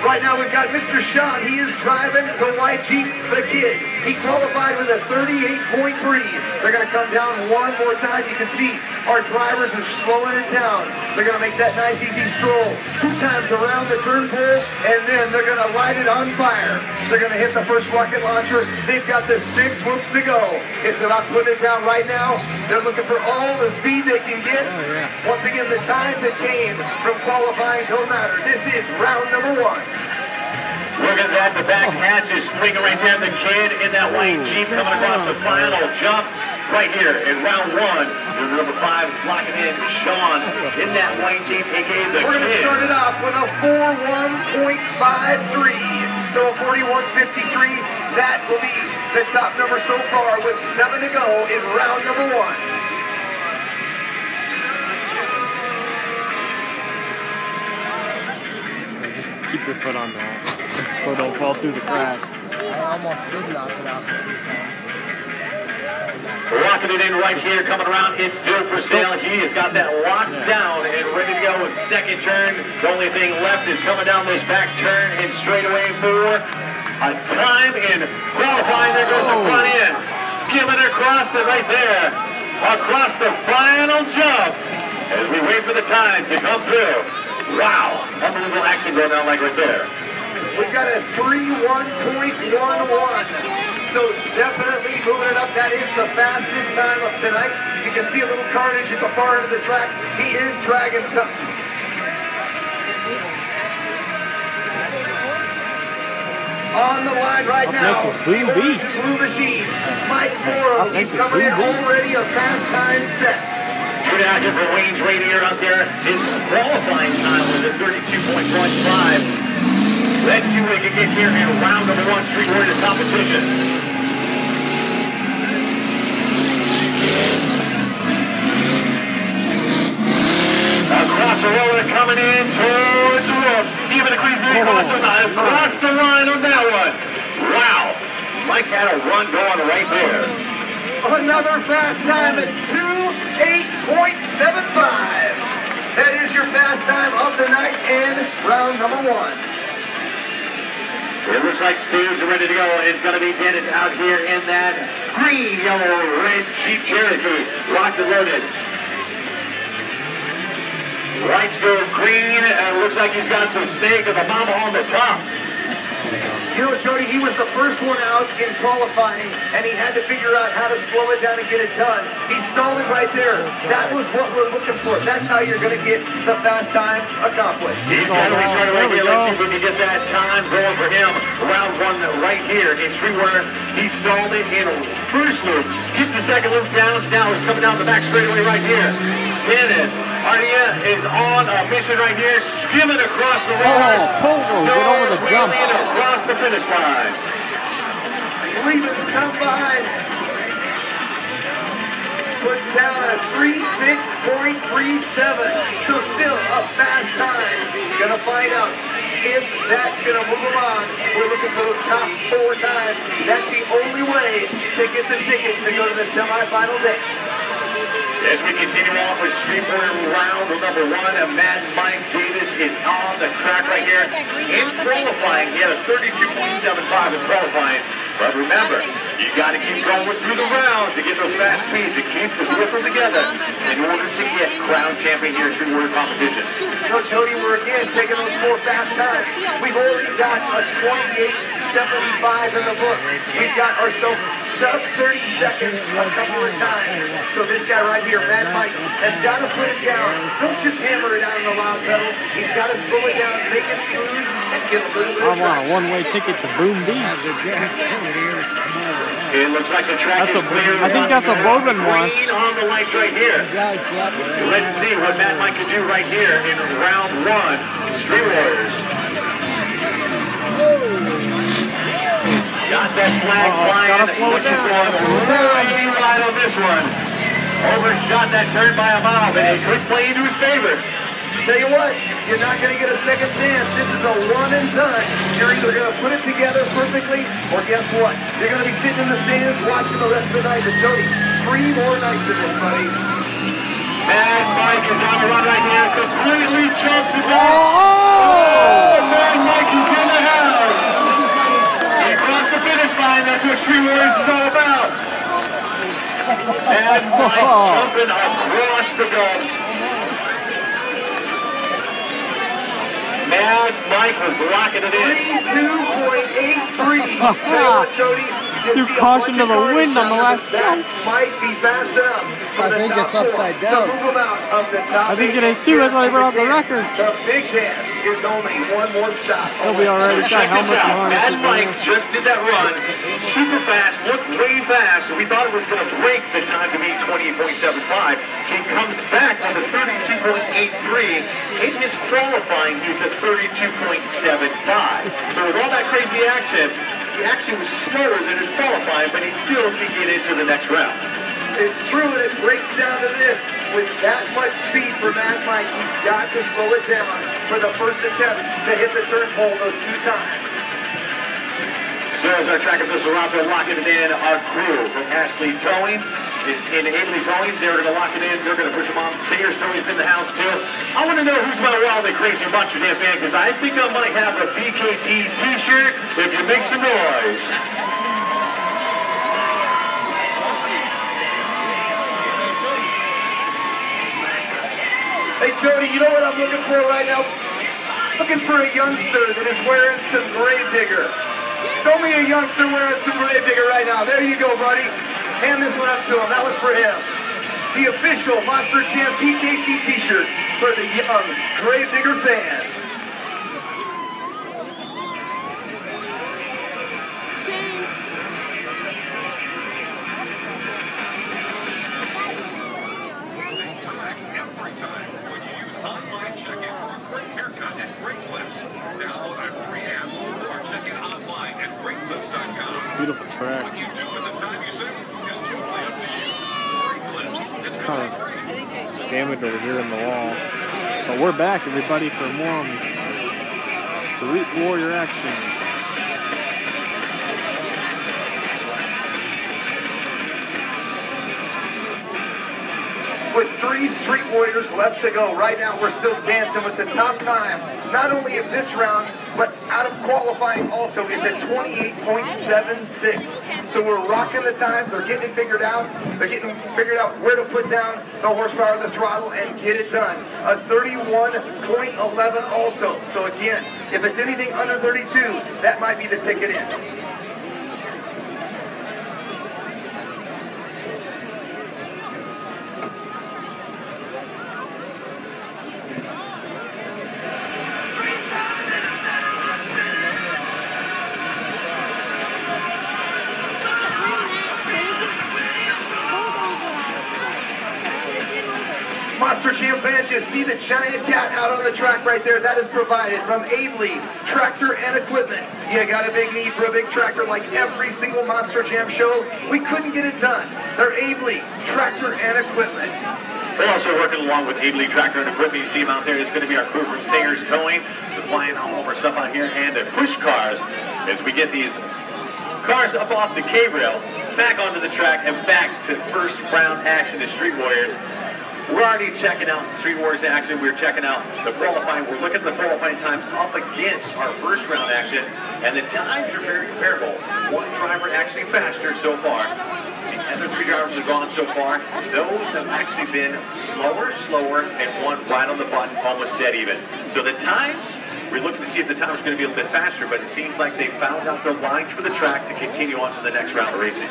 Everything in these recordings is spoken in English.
Right now we've got Mr. Sean. He is driving the white Jeep, the kid. He qualified with a 38.3. They're going to come down one more time. You can see our drivers are slowing it down. They're going to make that nice easy stroll 2 times around the turn pole, and then they're going to light it on fire. They're going to hit the first rocket launcher. They've got the 6 whoops to go. It's about putting it down right now. They're looking for all the speed they can get. Once again, the times that came from qualifying don't matter. This is round number 1. Look at that, the back hatch is swinging right there. The kid in that white Jeep coming across the final jump right here in round 1. Number 5 is locking in Sean in that white Jeep, aka the We're going to start it off with a 41.53. So a 41.53. That will be the top number so far with 7 to go in round number 1. Keep your foot on that, so don't fall through the crack. I almost did knock it out. Locking it in right here, coming around. It's still for sale. He has got that locked down and ready to go in second turn. The only thing left is coming down this back turn and straight away for a time in qualifying. There goes the front end, skimming across it right there, across the final jump as we wait for the time to come through. Wow, unbelievable action going on like right there. We've got a 3:1.11. So definitely moving it up. That is the fastest time of tonight. You can see a little carnage at the far end of the track. He is dragging something. On the line right now, the orange and blue machine, Mike Morrow. He's coming in already a fast time set. Shooting out here for Wayne's Radiator out there. His qualifying time was at 32.15. Let's see what we can get here in round number 1, Street Warriors competition. Across the road, coming in towards the ropes. Steven Ecclesiastic across the line on that one. Wow. Mike had a run going right there. Another fast time at 2:08.75. That is your fast time of the night and round number 1. It looks like Steve's ready to go. It's going to be Dennis out here in that green, yellow, red Jeep Cherokee. Locked and loaded. Lights go green, and it looks like he's got the stake of the mama on the top. You know, Jody, he was the first one out in qualifying, and he had to figure out how to slow it down and get it done. He stalled it right there. That was what we're looking for. That's how you're going to get the fast time accomplished. He's got to be started right here. Let's see if we can get that time going for him. Round 1 right here in Streetwear. He stalled it in first loop. Gets the second loop down. Now he's coming down the back straightaway right here. Dennis Ardia is on a mission right here, skimming across the rollers. Goes over the jump. Across the finish line. Leaving some behind. Puts down a 36.37. So still a fast time. Gonna find out if that's gonna move them on. We're looking for those top 4 times. That's the only way to get the ticket to go to the semifinal dance. As we continue on with Street Warrior round number 1, Mad Mike Davis is on the track right here. In qualifying, he had a 32.75 in qualifying. But remember, you got to keep going through the rounds to get those fast speeds and keep the whistling together in order to get crown champion here at Street Warrior competition. No, Jody, we're again taking those 4 fast times. We've already got a 28.75 in the book. We've got ourselves sub 30 seconds a couple of times. So this guy right here, Mad Mike, has got to put it down. Don't just hammer it out on the loud pedal. He's got to slow it down, make it smooth, and get a little bit of I want a one-way ticket to Boom Beach. It looks like the track is clear. I think that's what Bourbon wants. Green on the lights right here. Let's see what Mad Mike can do right here in round 1. Street Warriors. Got that flag flying. Gotta slow it down. Really right on this one. Overshot that turn by a mile, but it could play into his favor. Tell you what, you're not going to get a second chance. This is a one and done. You're either going to put it together perfectly, or guess what? You're going to be sitting in the stands watching the rest of the night. But Jody, 3 more nights in this, buddy. Mad Mike is on the run right here. Completely jumps it down. Oh! Mad Mike is in line. That's what Street Warriors is all about. And Mike jumping across the gulps. Mad Mike was locking it in. 32.83. Tell you what, Jody, Threw caution to the wind on the last that jump. might be fast enough. I think it's upside down. I think it is too. That's why they brought out the record. The big dance is only one more stop. He'll be alright. He's got helmets and harnesses. Mad Mike just did that run, super fast, looked way fast. We thought it was going to break the time to beat 28.75. He comes back with a 32.83. In his qualifying, he was at 32.75. So with all that crazy action, he actually was slower than his qualifying, but he still can get into the next round. It's true, and it breaks down to this. With that much speed for Mad Mike, he's got to slow it down for the first attempt to hit the turn pole those 2 times. So as our track official out there locking it in, our crew from Ashley Towing is in Abley Towing. They're going to lock it in. They're going to push them on. Sayers Towing's in the house too. I want to know who's my wildly crazy Monster Jam fan, because I think I might have a BKT t-shirt if you make some noise. Hey, Jody, you know what I'm looking for right now? Looking for a youngster that is wearing some Gravedigger. Show me a youngster wearing some Gravedigger right now. There you go, buddy. Hand this one up to him. That one's for him. The official Monster Jam PKT t-shirt for the young Gravedigger fan. Beautiful track. Kind of damage over here in the wall. But we're back, everybody, for more Street Warrior action. With 3 Street Warriors left to go, right now we're still dancing with the top time, not only of this round, but out of qualifying also. It's at 28.76. So we're rocking the times. They're getting it figured out. They're getting figured out where to put down the horsepower of the throttle and get it done. A 31.11 also. So again, if it's anything under 32, that might be the ticket in. Monster Jam fans, you see the giant cat out on the track right there. That is provided from Abley Tractor and Equipment. You got a big need for a big tractor like every single Monster Jam show. We couldn't get it done. They're Abley Tractor and Equipment. We're also working along with Abley Tractor and Equipment. You see them out there. It's going to be our crew from Sayers Towing, supplying all of our stuff out here, and the push cars as we get these cars up off the K-rail, back onto the track, and back to first round action at Street Warriors. We're already checking out Street Warriors action. We're checking out the qualifying. We're looking at the qualifying times up against our first round action, and the times are very comparable. One driver actually faster so far. The other 3 drivers have gone so far. Those have actually been slower, and one right on the button, almost dead even. So the times, we're looking to see if the times are going to be a little bit faster, but it seems like they found out their lines for the track to continue on to the next round of racing.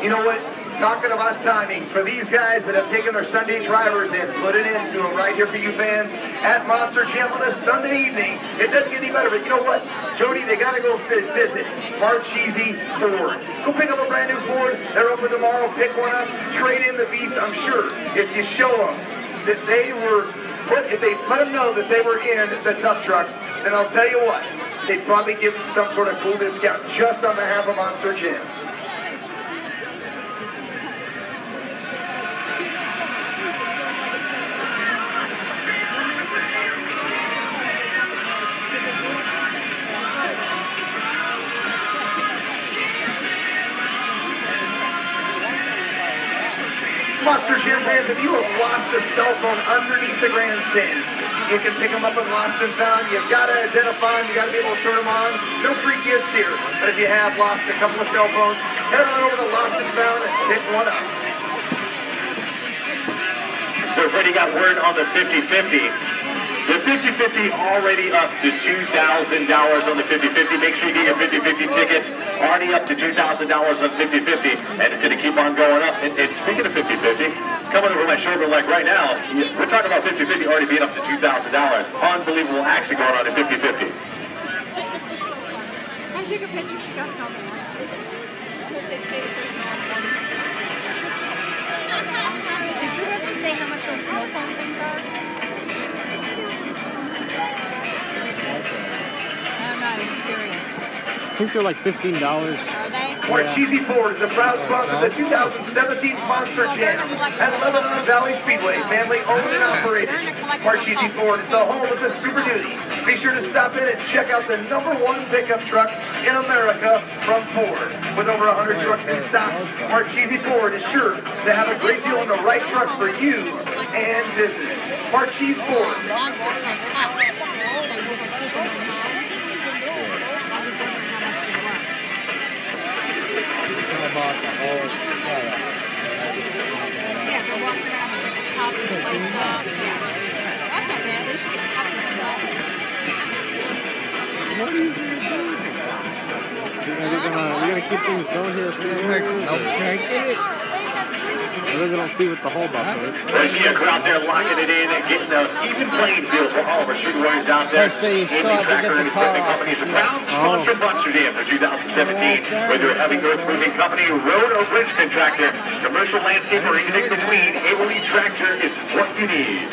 You know what? Talking about timing, for these guys that have taken their Sunday drivers and put it into them right here for you fans at Monster Jam on a Sunday evening. It doesn't get any better, but you know what? Jody, they got to go visit Marchese Ford. Go pick up a brand new Ford. They're open tomorrow. Pick one up. Trade in the beast. I'm sure if you show them that they were if they let them know that they were in the tough trucks, then I'll tell you what, they'd probably give them some sort of cool discount just on behalf of Monster Jam. Monster Jam fans, if you have lost a cell phone underneath the grandstands, you can pick them up at Lost and Found. You've got to identify them. You've got to be able to turn them on. No free gifts here. But if you have lost a couple of cell phones, head on over to Lost and Found and pick one up. So Freddie got word on the 50-50. The 50-50 already up to $2,000 on the 50-50. Make sure you get your 50-50 tickets. Already up to $2,000 on 50-50. And it's going to keep on going up. And speaking of 50-50, coming over my shoulder like right now, we're talking about 50-50 already being up to $2,000. Unbelievable action going on at 50-50. I took a picture. She got something. I hope they paid a personal bonus. Did you hear them say how much those snow cone things are? I was just curious. I think they're like $15. Are they? Marchese Ford is a proud sponsor of the 2017 Monster Jam at Lebanon Valley Speedway. Family owned and operated. Marchese Ford is the home of the Super Duty. Be sure to stop in and check out the #1 pickup truck in America from Ford. With over 100 trucks in stock, Marchese Ford is sure to have a great deal on the right truck for you and business. Marchese Ford. Yeah, they're walking around with like a cup and a place up. Yeah. That's not bad. At least you get the cup and stuff. What are you going to do? Are we going to keep things going here? I really don't see what the holdup is. There's a crowd there locking it in and getting the even playing field for all of our shooting warriors out there. Plus, they still have to get the car off. Company is a proud sponsor of Monster Jam for 2017. Whether you're a heavy earth moving company, road or bridge contractor, commercial landscape, or anything in between, A1E Tractor is what you need.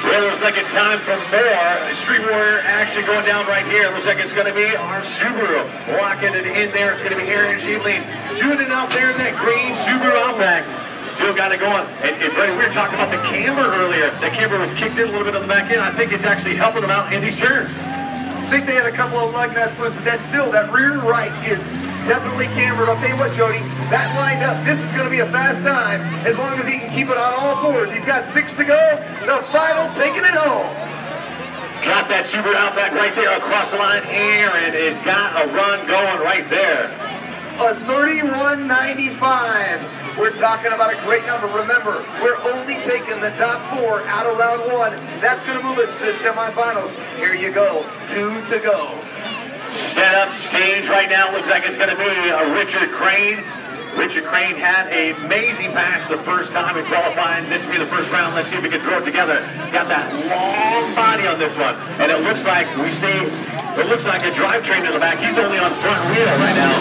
Well, it looks like it's time for more Street Warrior action going down right here. It looks like it's going to be our Subaru locking it in there. It's going to be Aaron Sheebling doing it out there in that green Subaru Outback. Still got it going. And Freddie, we were talking about the camber earlier. The camber was kicked in a little bit on the back end. I think it's actually helping them out in these turns. I think they had a couple of lug nuts loose, but that rear right is definitely cambered. I'll tell you what, Jody, that lined up, this is going to be a fast time as long as he can keep it on all fours. He's got 6 to go. The final taking it home. Got that Subaru Outback right there across the line. Aaron has got a run going right there. A 31.95. We're talking about a great number. Remember, we're only taking the top 4 out of round 1. That's going to move us to the semifinals. Here you go. 2 to go. Set up stage right now. Looks like it's going to be a Richard Crane. Richard Crane had an amazing pass the first time in qualifying. This will be the first round. Let's see if we can throw it together. Got that long body on this one. And it looks like a drivetrain in the back. He's only on front wheel right now.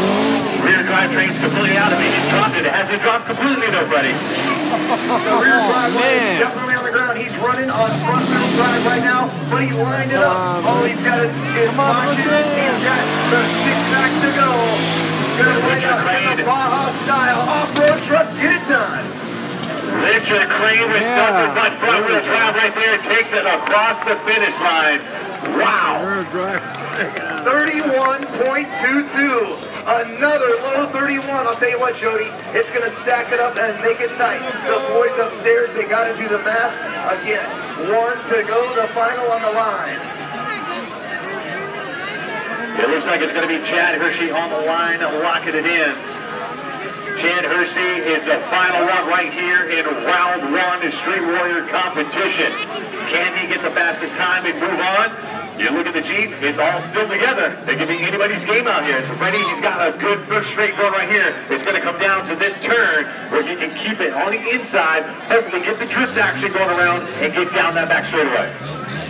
Rear drivetrain's completely out of it. He's dropped it. It hasn't dropped completely though, Freddie. The rear drive definitely on the ground. He's running on front wheel drive right now, but he lined it up. All he's got is watching. He's got the 6 packs to go. Gonna win up in the Baja style off-road truck. Get it done. Richard Crane with nothing but front wheel drive right there. Takes it across the finish line. Wow. 31.22. Another low 31. I'll tell you what, Jody, it's going to stack it up and make it tight. The boys upstairs, they got to do the math. Again, 1 to go, the final on the line. It looks like it's going to be Chad Hershey on the line, locking it in. Chad Hershey is the final one right here in round 1 in Street Warrior competition. Can he get the fastest time and move on? You look at the Jeep, it's all still together. It could be anybody's game out here. So Freddie, he's got a good first straight going right here. It's going to come down to this turn where he can keep it on the inside, hopefully get the drift action going around and get down that back straightaway.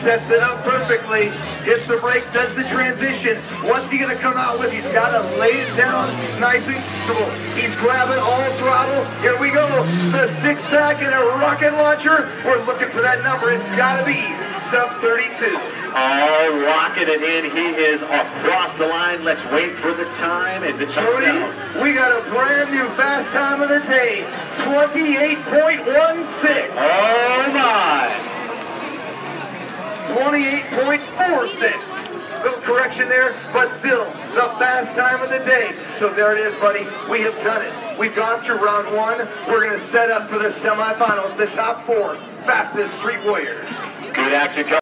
Sets it up perfectly. Hits the brake, does the transition. What's he going to come out with? He's got to lay it down nice and comfortable. He's grabbing all throttle. Here we go. The six-pack and a rocket launcher. We're looking for that number. It's got to be sub 32. Oh, rocket it in. He is across the line. Let's wait for the time as it comes Jody, down. we got a brand new fast time of the day. 28.16. Oh, my. 28.46. Little correction there, but still, it's a fast time of the day. So there it is, buddy. We have done it. We've gone through round one. We're going to set up for the semifinals, the top four fastest street warriors. Good action.